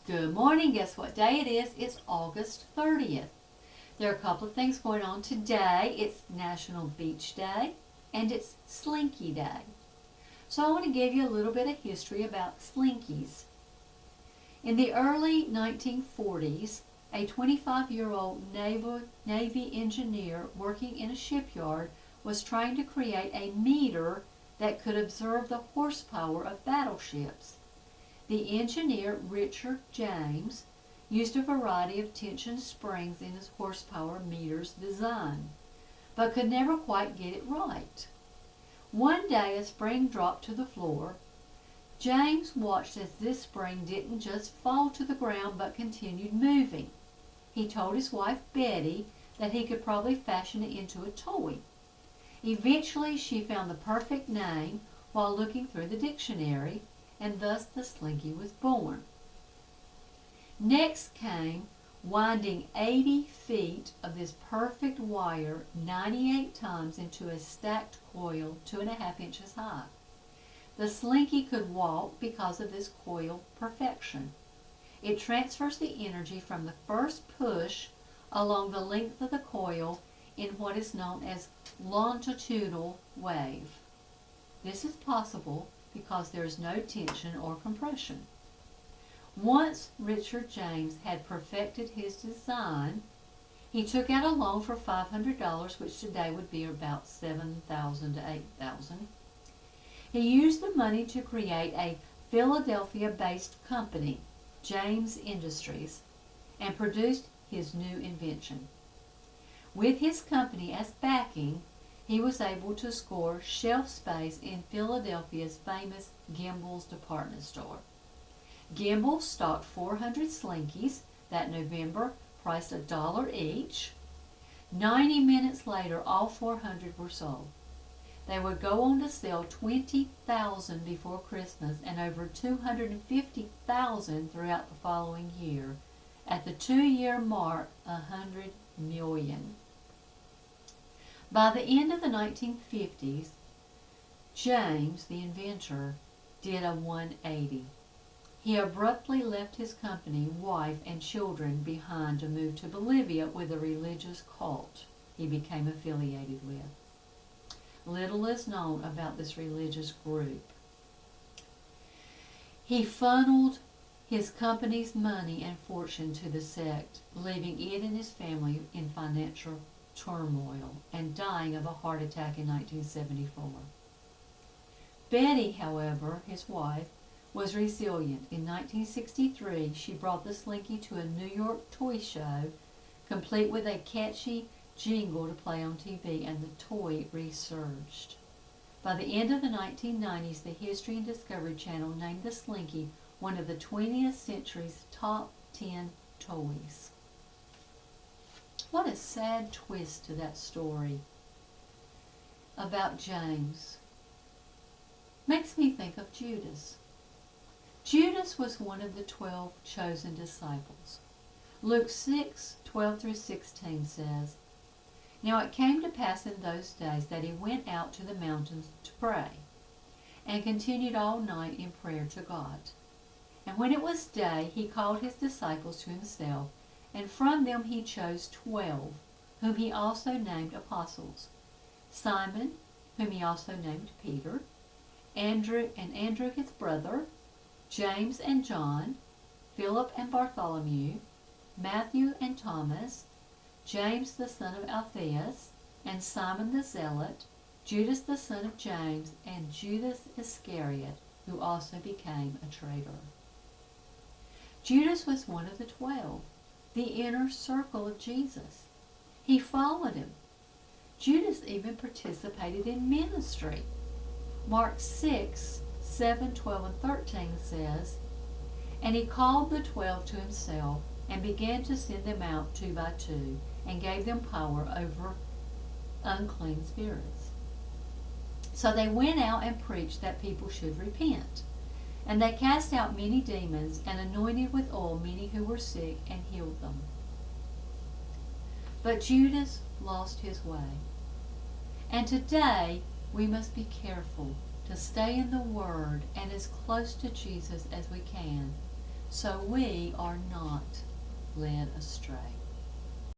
Good morning. Guess what day it is? It's August 30th. There are a couple of things going on today. It's National Beach Day and it's Slinky Day. So I want to give you a little bit of history about slinkies. In the early 1940s, a 25-year-old Navy engineer working in a shipyard was trying to create a meter that could observe the horsepower of battleships. The engineer, Richard James, used a variety of tension springs in his horsepower meter's design, but could never quite get it right. One day a spring dropped to the floor. James watched as this spring didn't just fall to the ground but continued moving. He told his wife Betty that he could probably fashion it into a toy. Eventually she found the perfect name while looking through the dictionary, and thus the Slinky was born. Next came winding 80 feet of this perfect wire 98 times into a stacked coil 2.5 inches high. The Slinky could walk because of this coil perfection. It transfers the energy from the first push along the length of the coil in what is known as longitudinal wave. This is possible because there is no tension or compression. Once Richard James had perfected his design, he took out a loan for $500, which today would be about $7,000 to $8,000. He used the money to create a Philadelphia-based company, James Industries, and produced his new invention. With his company as backing, he was able to score shelf space in Philadelphia's famous Gimbel's department store. Gimbel stocked 400 Slinkies that November, priced $1 each. 90 minutes later, all 400 were sold. They would go on to sell 20,000 before Christmas and over 250,000 throughout the following year. At the 2-year mark, 100 million. By the end of the 1950s, James, the inventor, did a 180. He abruptly left his company, wife, and children behind to move to Bolivia with a religious cult he became affiliated with. Little is known about this religious group. He funneled his company's money and fortune to the sect, leaving it and his family in financial turmoil and dying of a heart attack in 1974. Betty, however, his wife, was resilient. In 1963, she brought the Slinky to a New York toy show, complete with a catchy jingle to play on TV, and the toy resurged. By the end of the 1990s, the History and Discovery Channel named the Slinky one of the 20th century's top 10 toys. What a sad twist to that story about James. Makes me think of Judas. Judas was one of the 12 chosen disciples. Luke 6:12 through 16 says, "Now it came to pass in those days that he went out to the mountains to pray, and continued all night in prayer to God. And when it was day, he called his disciples to himself, and from them he chose 12, whom he also named apostles: Simon, whom he also named Peter, Andrew his brother, James and John, Philip and Bartholomew, Matthew and Thomas, James the son of Alphaeus, and Simon the Zealot, Judas the son of James, and Judas Iscariot, who also became a traitor." Judas was one of the 12, the inner circle of Jesus. He followed him. Judas even participated in ministry. Mark 6:7, 12, and 13 says, "And he called the 12 to himself, and began to send them out 2 by 2, and gave them power over unclean spirits. So they went out and preached that people should repent. And they cast out many demons, and anointed with oil many who were sick, and healed them." But Judas lost his way. And today we must be careful to stay in the Word and as close to Jesus as we can, so we are not led astray.